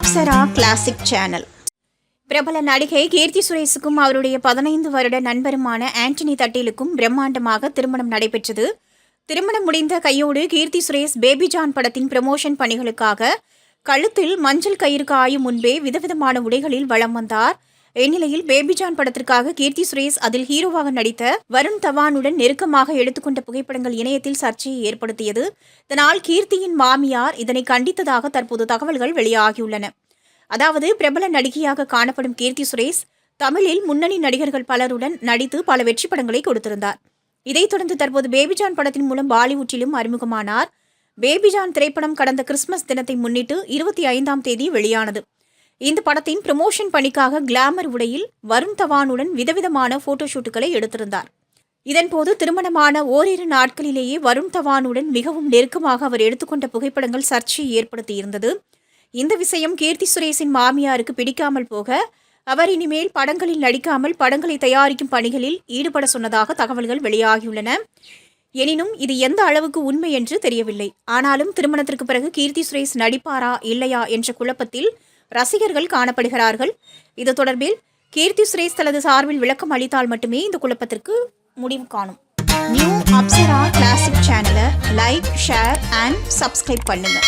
Apsara classic channel. பிரபல நடிகை கீர்த்தி சுரேஷுக்கும் அவருடைய 15 வருட நண்பருமான ஆண்டனி தட்டேலுக்கும் பிரம்மாண்டமாக திருமணம் நடைபெற்றது. திருமணம் முடிந்த கையோடு கீர்த்தி சுரேஷ் பேபி ஜான் படத்தின் ப்ரமோஷன் பணிகளுக்காக கழுத்தில் மஞ்சள் கயிறு காயும் முன்பே விதவிதமான உடைகளில் வலம் வந்தார். இந்நிலையில் பேபி ஜான் படத்திற்காக கீர்த்தி சுரேஷ் அதில் ஹீரோவாக நடித்த வருண் தவானுடன் நெருக்கமாக எடுத்துக்கொண்ட புகைப்படங்கள் இணையத்தில் சர்ச்சையை ஏற்படுத்தியது. இதனால் கீர்த்தியின் மாமியார் இதனை கண்டித்ததாக தற்போது தகவல்கள் வெளியாகியுள்ளன. அதாவது பிரபல நடிகையாக காணப்படும் கீர்த்தி சுரேஷ் தமிழில் முன்னணி நடிகர்கள் பலருடன் நடித்து பல வெற்றி படங்களை கொடுத்திருந்தார். இதைத் தொடர்ந்து தற்போது பேபி ஜான் படத்தின் மூலம் பாலிவுட்டிலும் அறிமுகமானார். பேபி ஜான் திரைப்படம் கடந்த கிறிஸ்துமஸ் தினத்தை முன்னிட்டு 25ஆம் தேதி வெளியானது. இந்த படத்தின் ப்ரமோஷன் பணிக்காக கிளாமர் உடையில் வருண் தவானுடன் விதவிதமான போட்டோஷூட்டுகளை எடுத்திருந்தார். இதன்போது திருமணமான ஓரிரு நாட்களிலேயே வருண் தவானுடன் மிகவும் நெருக்கமாக அவர் எடுத்துக்கொண்ட புகைப்படங்கள் சர்ச்சையை ஏற்படுத்தியிருந்தது. இந்த விஷயம் கீர்த்தி சுரேஷின் மாமியாருக்கு பிடிக்காமல் போக அவர் இனிமேல் படங்களில் நடிக்காமல் படங்களை தயாரிக்கும் பணிகளில் ஈடுபட சொன்னதாக தகவல்கள் வெளியாகியுள்ளன. எனினும் இது எந்த அளவுக்கு உண்மை என்று தெரியவில்லை. ஆனாலும் திருமணத்திற்கு பிறகு கீர்த்தி சுரேஷ் நடிப்பாரா இல்லையா என்ற குழப்பத்தில் ரசிகர்கள் காணப்படுகிறார்கள். இது தொடர்பில் கீர்த்தி சுரேஷ் தனது சார்பில் விளக்கம் அளித்தால் மட்டுமே இந்த குழப்பத்திற்கு முடிவு காணும். நியூ அப்சரா கிளாசிக் சேனலை லைக், ஷேர் அண்ட் சப்ஸ்கிரைப் பண்ணுங்க.